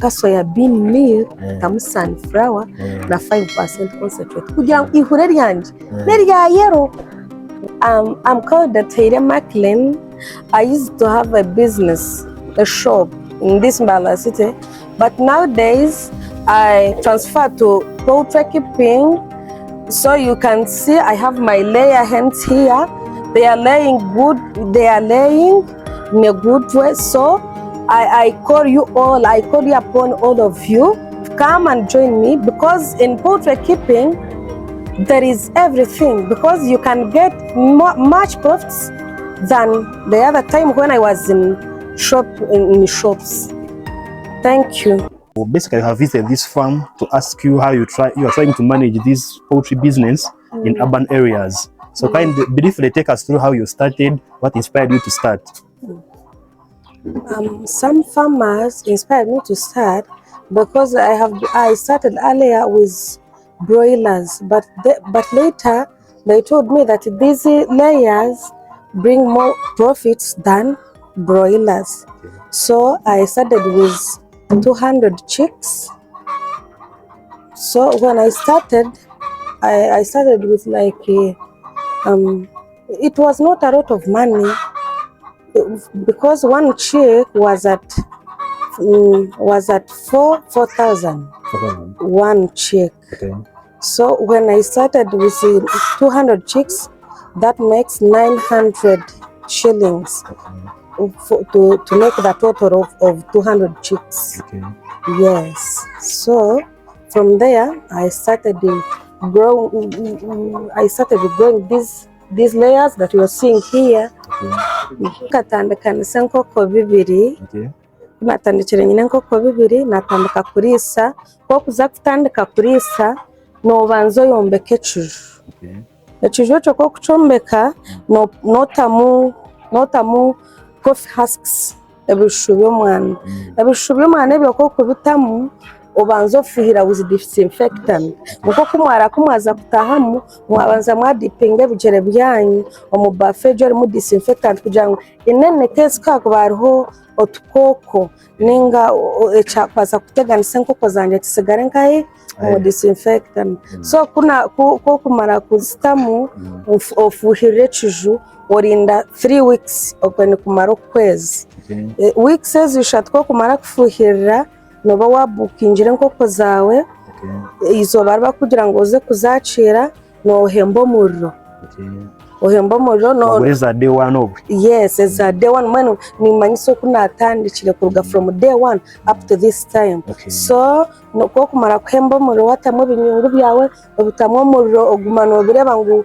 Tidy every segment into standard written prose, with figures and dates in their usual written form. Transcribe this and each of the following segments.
soya bean meal tamu sunflower na 5% concentrate kugira ngo ihure ryanje nerya yero. I'm called Taylor Macklin. I used to have a business, a shop in this Mbala city, but nowadays I transferred to poultry keeping. So you can see I have my layer hens here. They are laying good. They are laying in a good way. So I call you all. I call you upon all of you to come and join me, because in poultry keeping there is everything, because you can get much profits than the other time when I was in shops. Thank you. Well, basically, I have visited this farm to ask you how you are trying to manage this poultry business in urban areas. So briefly take us through how you started, what inspired you to start. Some farmers inspired me to start because I started earlier with broilers, but later they told me that these layers bring more profits than broilers. So I started with 200 chicks. So when I started, I started with like it was not a lot of money, because one chick was at 4,000 one chick. Okay. So when I started with 200 chicks, that makes 900 shillings to make the total of 200 chicks. Okay. Yes. So from there, I started growing these layers that you are seeing here. Katandikana nkoko bibiri. Okay. Natandikira nyine nkoko bibiri, natandika kurisa. Ko kuza kutandika kurisa no banzo yombeke ekiiju. Okay. Ekiiju cyo ko kucombeka notamu coffee husks ebishu by'omwana. Ebishu by'omwana ebyo ko kubitamu obanza ofuhira with disinfectant. Nko kumwaza kutahamu mwabanza mwadipinga ebigere byanyu omu buffet mu disinfectant kugira ngo ineneke zikakubariho otukoko ninga ekyakwaza kuteganisa enkoko zange kisigare nkahe mu disinfectant. So kumara kuzitamu ofuhirira ekiiju orinda 3 weeks okweni kumara okwezi. Weeks ezishatu ko kumara kufuhirira noba wabukingira enkoko zawe. Izo barba kugira ngo uze kuzacira nohemba omuriro. Ohemba omuriro no eza day one of. Yes, eza day one mwana nimanyisa ko natandikire kuruga from day one up to this time. So ko kumara kuhemba omuriro watamwe binyungu byawe obutamwe omuriro ogumana obireba ngo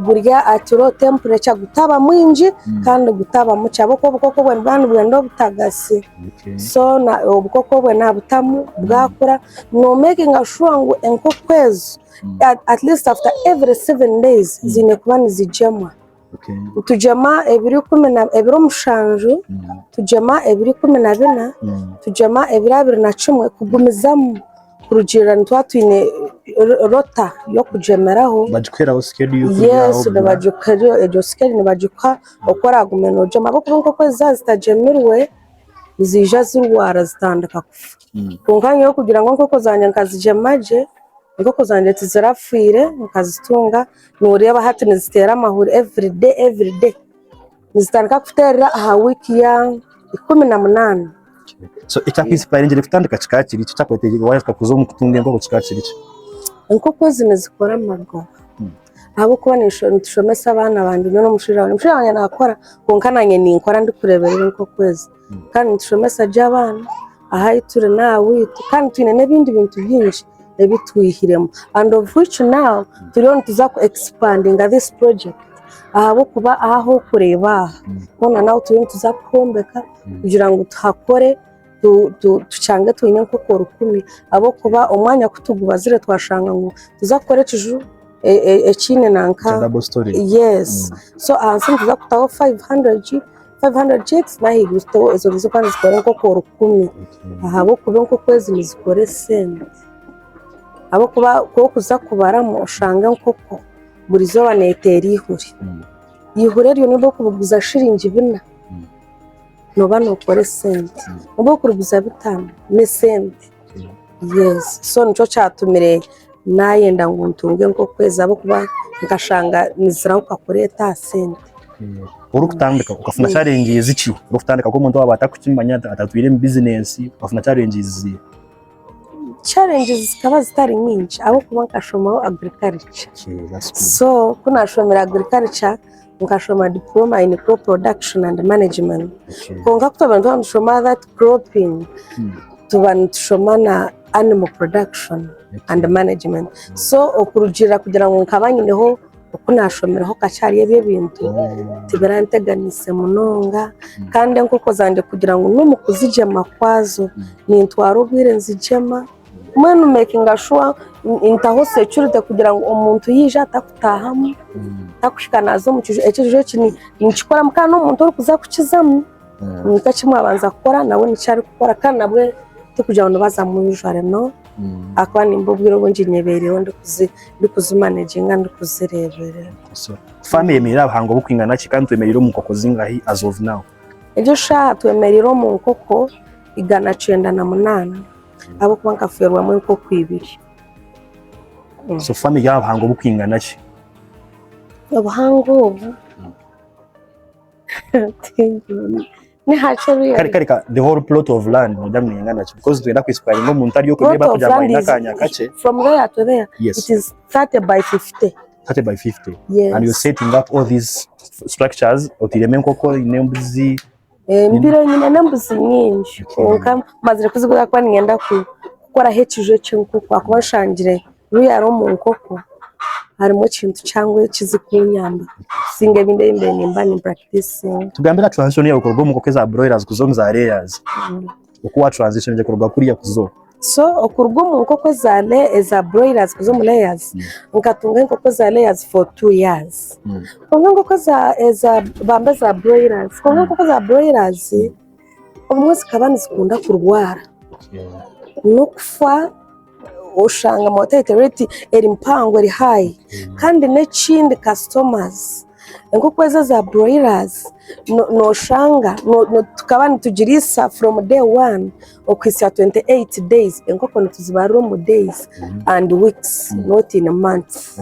gurya at low temperature gutaba mwinji kandi gutaba mucyabo ko bukoko bwe bwandu bwendo butagasi. So na obukoko bwe nabutamu bwakura no making sure ngo enkoko ezo at least after every 7 days zine kuba nizijama. Tujama ebiri 17 tujama ebiri 14 tujama ebiri 21 kugumizamu kurugira ntwatwine rota yo kujemeraho bajikwera schedule. Yes, bajikwera ejo schedule bajikwa okora gumeno jama bako nkoko zitajemerwe zija zirwara zitandika kufa. Kunkanya yo kugira ngo nkoko zanje nkazijemaje inkoko zanje tizirafire nkazitunga noreba hati nizitera amahuri every day nizitandika kutera aha wiki ya 18. So icyakwisipira ngire kutandika kikakiri cyo cyakwetege wayaka kuzo mu kutunga inkoko kikakiri inkoko zikora amago abo kubanisha ntushomesa abana bandi no mushira wanjye nakora kunkananye ninkora ndi kurebera inkoko ezi kandi ntushomesa j'abana aha iture nawe kandi twine n'ibindi bintu byinshi ebitwihiremo, and of which now turion tuza ku expanding this project abo kuba aho kureba none nawe turion tuza kuhombeka kugira ngo tuhakore tucyange twine nkoko 10 abo kuba umwanya kutugubazire twashanga ngo tuzakore kiju ekine nanka double story. Yes. So ahantu tuza kutaho 500 chicks nahi gusto ezo zikwanza zikora nkoko 10 abo kuba nkoko zimizikore sente abo kuba ko kuza kubaramo ushanga nkoko buri zo banetera ihuri ryo nibo kubuguza shiringi 4 noba nokore sente oba okuruguza bitano ne sente. Yes, so nico kyatumire nayenda ngu ntunge nk'okwezi ahabw'okuba nkashanga niziraho kakureeta sente. Orikutandika ukafuna challenges ki? Orikutandika ko omuntu waba atakukimanya atatwire mu business ukafuna challenges zi? Challenges zikaba zitari nyingi ahabw'okuba nkashomaho agriculture. So kunashomera agriculture nkashoma diploma in crop production and management. Konka kutoba ntushoma that cropping tuba ntushoma na animal production and management. So okurugira kugira ngo nkabanyineho okunashomeraho kachari ebintu tibiranteganise munonga kandi enkoko zanje kugira ngo no mukuzijema kwazo nintwara obwire nzijema mwenu making sure intaho security kugira ngo omuntu yije atakutahamu takushika nazo mu kijo kini nikikora mukana omuntu ori kuza kukizamu nikakimwe abanza gukora nawe nicyari gukora kandi nabwe tukugira ngo baza mu bijare no akaba nimbubwira ubunji nyebereho ndikuzimanaging ndikuzirebera. So family yemerera abahango bukwingana ki kandi twemerera mu nkoko zingahi as of now? Ejo sha twemerera mu nkoko 198 abo kuba nkaferwa mu nkoko 2. So family y'abahango bukwingana ki? Abahango Karika the whole plot of land ndamwingana ki because twenda kwisipara ngo umuntu ari yo kubeba kujya mu kanya kace from there to there. Yes. It is 30 by 50. 30 by 50. Yes. And you're setting up all these structures otireme nkoko inembuzi mbiro nyine nembuzi nyinshi konka mazire kuziguza kwa ngenda gukora hekijo cy'nkoko akubashangire ruyaro mu nkoko harimo kintu cyangwa kizikunyamba singe binde imbere nimba ni practicing. Tugambira transition ya ukorwa mu nkoko za broilers kuzo za layers ukuwa transition je kurwa kuriya kuzo. So okurwa mu nkoko za broilers kuzo mu layers nkatunga inkoko za layers for 2 years. Konga inkoko za bamba za broilers konga inkoko za broilers umwezi kabani zikunda kurwara no kufa oshanga mortality rate eri mpango eri high kandi n'ekindi customers inkoko za broilers no shanga no tukabani tugirisa from day 1 okwisya 28 days inkoko nituzibarira mu days and weeks not in a month.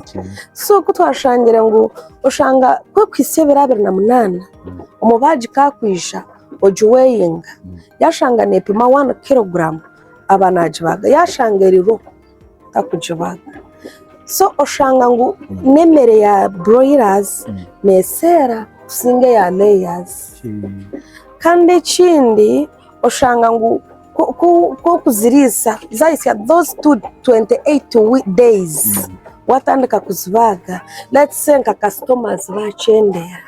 So kutwashangira ngo oshanga kwe kwisya 28 umubaji kakwisha ojuweyinga yashanga nepima 1 kilogram abanajibaga yashanga eriro takujibaga. So oshanga ngo nemere ya broilers mesera kusinge ya layers kandi chindi oshanga ngo ko kuzirisa zaisya those 28 days watandika kuzibaga let's say nka customers bachendera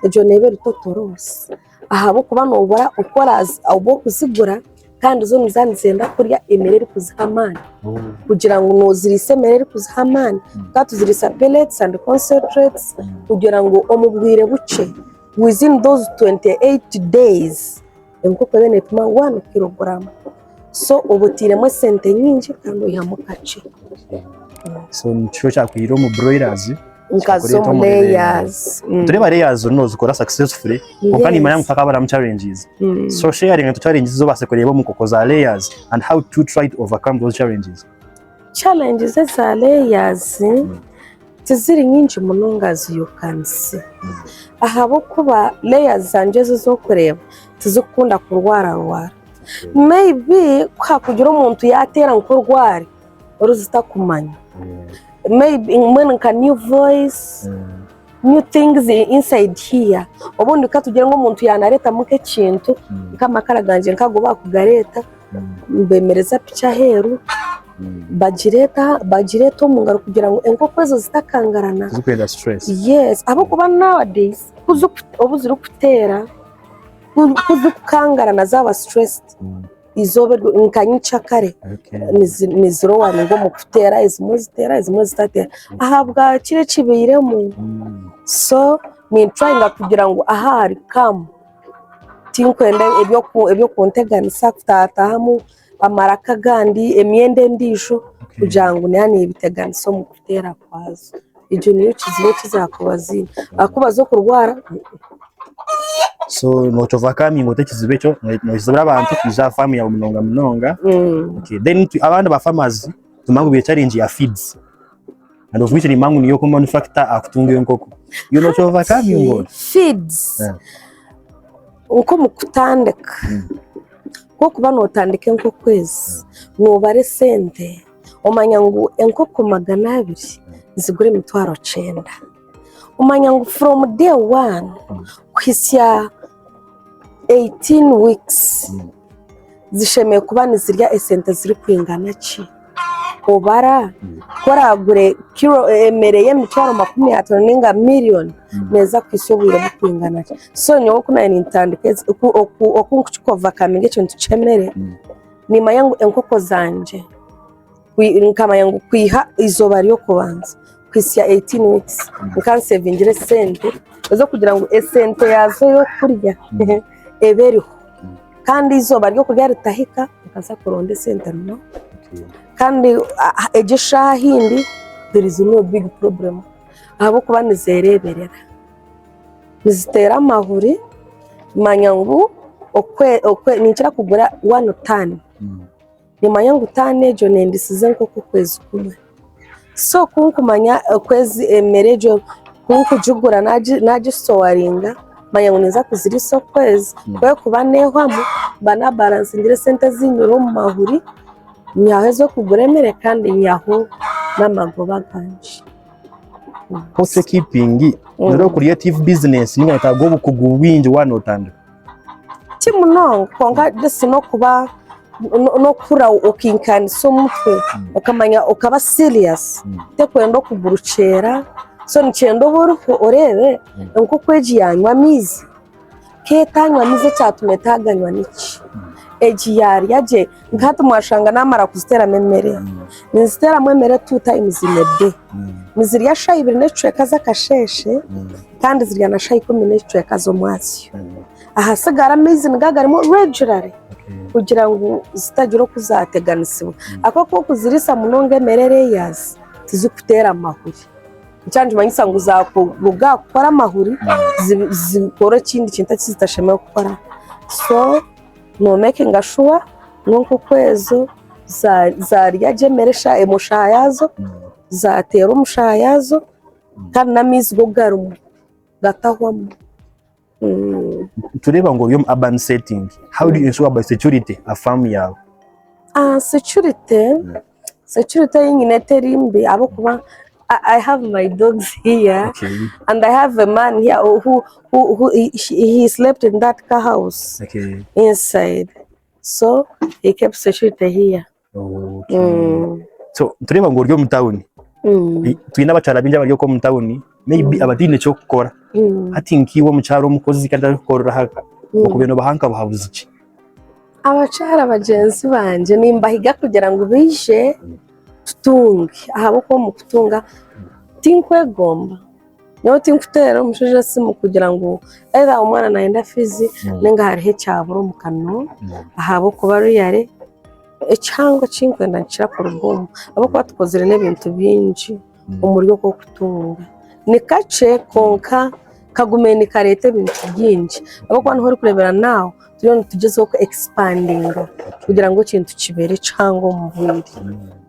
ejo nebere totoros ahabo kuba nobora ukora abo kuzigura kandi zo nizanizenda kurya emereri kuzihamana kugira ngo nozirise emereri kuzihamana katuzirisa pellets and concentrates kugira ngo omubwire buce within those 28 days enkoko bene pima 1 kilogram. So obutiremo sente nyingi kandi uyamukache. So nicho cyakwiro mu broilers nkazo mu layers. Tureba layers no zikora successfully kokani manya mutaka bara mu challenges. So sharing to challenges zo basekoreye bo mu nkoko za layers and how to try to overcome those challenges. Challenges za layers tiziri nyinshi munongazi you can see. Ahabo kuba layers zanje zo kureba tizikunda kurwara. Maybe kwa kugira umuntu yatera nkurwari uruzita kumanya. Maybe when a new voice, new things inside here. Obundi katugira ngo umuntu yanareta muke kintu kamakara ganje nkago bakugareta mbemereza picha heru bagireta umungaro kugira ngo enkoko zo zitakangarana zikwenda stress. Yes, abo kuba nowadays obuzira kutera kuzukangarana zaba stressed izobe nkanyica kare niziro wari ngo mu kutera izimwe zitatera ahabwa kire kibiremo. So me trying kugira ngo ahari come tinkwenda ebyo kunteganisa kutatahamu amaraka gandi emyende ndisho kugira ngo nani ibiteganiso mu kutera kwazo. Ibyo niyo kizire kizakubazina akubazo kurwara so no chova kami ngote kizibecho no izabira abantu kija farm ya mnonga okay then abandi ba farmers tumangu be challenge ya feeds and of which ni mangu niyo ko manufacture akutunga enkoko you know chova kami ngo feeds uko mukutandika ko kuba notandika enkoko kwezi nubare sente umanya ngo enkoko 200 zigure 900 umanya ngo from day one kwisya 18 weeks zishemeye kuba nizirya esente ziri kwingana ki ubara koragure kilo emereye 50 ninga million neza kwisobwire kwingana ki so nyo kuna nintandike okunkukova kaminge cyo ntucemere nima yangu enkoko zanje nkama yangu kwiha izoba ryo kubanza kwisya 18 weeks nkansevingire sente zo kugira ngo esente yazo yo kurya eberiho kandi izoba ryo kurya ritahika ukaza kuronde sente no kandi egisha hindi there is no big problem abo kuba nizereberera nizitera amahuri manyangu okwe ninkira kugura 1 ton ni manyangu tane jo nendisize nkoko kwezi kumwe so kunkumanya kwezi emerejo kunkujugura naji stowaringa manyangu neza kuziriso kwezi kwe kuba nehwamu bana balance ngire sente zinyuro mu mahuri nyahezo kuguremere kandi nyaho n'amagoba ganje poultry keeping no creative business ni watago bukugubwinje wanotanda timunongo konga desi no kuba no kura ukinkani so mutwe ukamanya ukaba serious tekwendo kugurucera so nicendo buru orebe nko kweji yanywa mizi ketanywa mizi cyatumetaganywa niki eji yari yaje nkatu mwashanga namara kuzitera memere nizitera memere 2 times in a day nizirya shayi 2 necwe kaza kasheshe kandi zirya na shayi 10 necwe kazo mwasi ahasigara mizi ngagarimo regularly kugira ngo zitagira kuzateganisibwa akoko kuzirisa munonge merere yazi tizikutera amahuri cyanje manyisa ngo uzakuruga gukora amahuri zikora kindi kintu kitashemeye gukora so no making sure nko kwezo zarya jemeresha emushayazo zatera umushayazo kandi namizi go garumu gatahwamo tureba ngo yo urban setting how do you ensure about security a farm yawe security yingine terimbi abo kuba I have my dogs here and I have a man here who he slept in that car house inside so he kept security here so tureba ngo ryo mu town twina bacara binja bari ko mu town maybe abadine cyo gukora hatinkiwe mu cyaro umukozi kandi akorora haka ukubeno bahanka bahabuze iki abacara bagenzi banje nimbahiga kugira ngo bishe tutunge ahabo ko mu kutunga tinkwegomba nyo tinkutera umushoje simu kugira ngo either umwana naenda fizi nenga harihe cyaburo mu kano ahabo ko bariyare cyangwa cinkwenda nshira ku rugomo abo ko tukozere n'ibintu byinshi umuryo ko kutunga ni kace konka kagumeni karete ibintu byinshi abo ko ntihori kurebera nawo turiyo tugezeho ko expanding kugira ngo kintu kibere cyangwa umubiri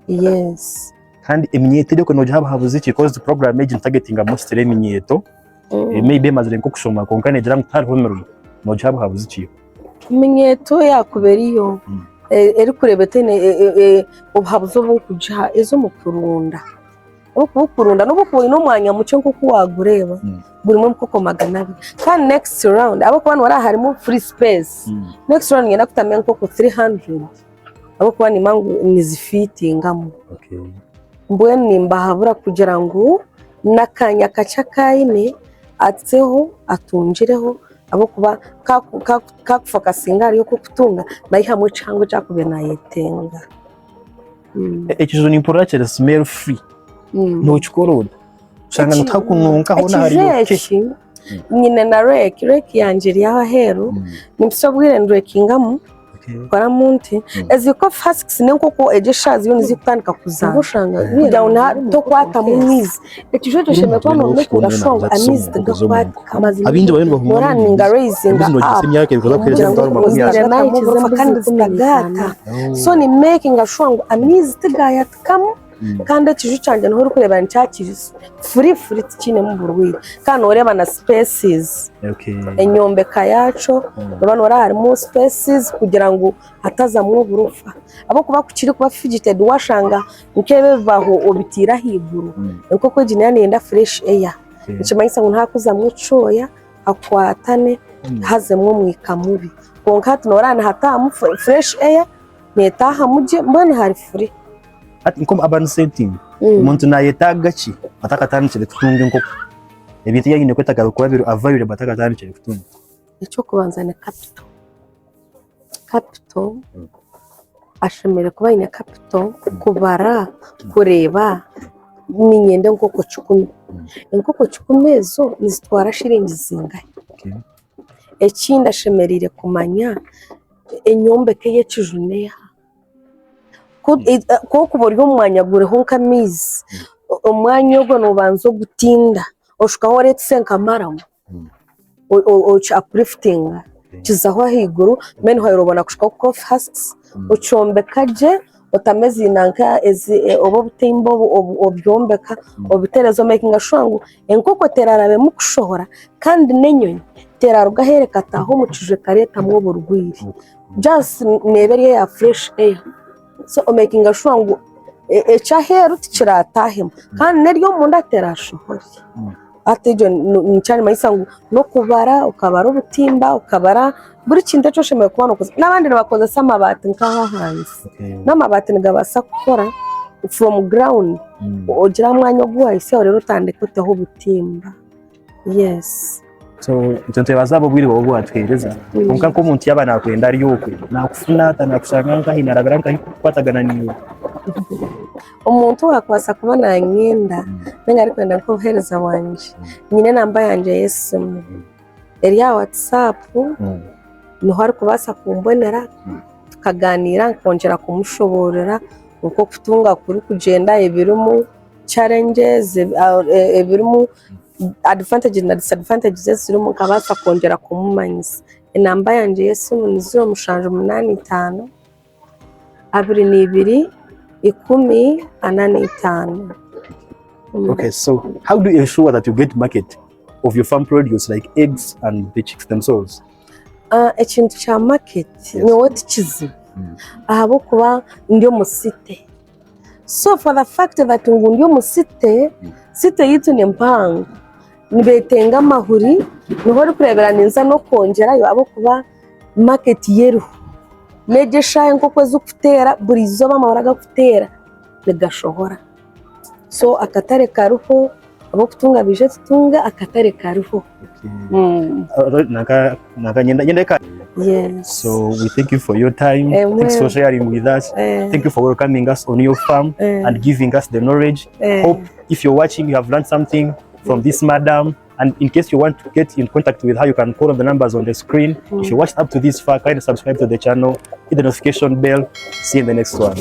yes kandi imyeto ryo no jaba habuze iki cause the program agent targeting most imyeto maybe mazire nko kushoma konkane jira mutari homeru no jaba habuze iki imyeto yakuberiyo eri kurebetene ubuhabuzo bwo kuja ezo mukurunda ukukurunda no bukuye no mwanya muce nko kuwagureba buri mwe mukoko maganabi kandi next round abo kubana wari harimo free space next round ngenda kutamenya nko 300 abo kubana imangu nizifitingamo mbwe nimbahabura kugira ngo nakanya kaca kaine atseho atunjireho abo kuba kakufokasinga ariyo kukutunga nayihamwe cango cyakube nayetenga ekizo ni porachere smell free no chikorora usanga nutakununka hona hariyo nyine na rek yangiri yaho hero nimsobwire ndrekingamo kora munti eziko fasks nenkoko ejeshazi yo nizikutandika kuzana kugira ngo nto kwata mu mizi ekijo cyo sheme kwa no mekura shongo amizi tugakwata kamazi abindi bari moraninga raising so ni making ashongo amizi tigaya tukamo kandi ekijo cyanjye niho uri kureba ncyakirizo free tikine mu burwira kandi ureba na species enyombeka yaco urabona harimo species kugira ngo hatazamwo burufa abo kuba kukiri kuba fidgeted washanga nkebe baho obitira higuru nko ko jina yenda fresh air nicimanyisa ngo ntakuzamwo coya akwatane hazemwo mwikamubi konka tunorana hatamu fresh air netaha muje mbone hari free ati nko abantu setting umuntu nayetaga ki atakatanicire kutunga nkoko ebiti yagine kwetagaruka kuba biro available batakatanicire kutunga icyo kubanza ne capital ashemere kuba ine capital kubara kureba ninyende nkoko 10 inkoko 10 zo nizitwara shiringi zingahe ekindi ashemerire kumanya enyombeke y'ekijuneya ko kuburyo umwanya gureho nkamizi umwanya ubwo nubanzo gutinda oshukaho retse nkamaramo ocha uplifting kizaho higuru men hoyirobona kushika ko fasts ucombekaje utamezi nanka obo butimbo obyombeka obiterezo making ashwangu enkoko terarabe mu kushohora kandi nenyonyi teraruga hereka taho mucije kareta mu burwiri just neberiye ya fresh air so making ashwangu echaheru tikiratahema kandi neryo munda terashohora atejo nicane mayisangu no kubara ukabara ubutimba ukabara buri kintu cyo shemeye kubona ukoze nabandi bakoze samabati nkaha hanze n'amabati ngabasa gukora from ground ogira mwanya guhayise rero tandika utaho ubutimba yes so tonte bazabo bwiri bo bwatwereza konka ko umuntu yabana akwenda ari yokwe nakufuna tanakusanga nkahinarabira nkakwatagana niyo umuntu wakwasa kubona nyenda nenga ari kwenda kohereza wanje nyine namba yanje Yesu ya WhatsApp niho ari kubasa kumbonera tukaganira nkongera kumushoborera uko kutunga kuri kugenda ebirumu challenges ebirumu advantages na disadvantages zirimo kabasa kongera kumumanyisa namba yanje Yesu ni 085 22 1085. Okay, so how do you ensure that you get market of your farm produce like eggs and the chicks themselves? Ekintu cha market ni what chizi ahabo kuba ndio musite. So for the fact that ndio musite site yitu ni mpango nibetenga mahuri niho uri kurebera ninza no kongera yo abo kuba market yeru negesha enkoko zukutera buri zoba amahora gutera negashohora so akatare karuho abo kutunga bije tutunga akatare karuho yes. So we thank you for your time. Thanks for sharing with us. Thank you for welcoming us on your farm and giving us the knowledge. Hope if you're watching you have learned something from this madam. And in case you want to get in contact with her, you can call on the numbers on the screen. If you watched up to this far, kindly subscribe to the channel, hit the notification bell. See you in the next one.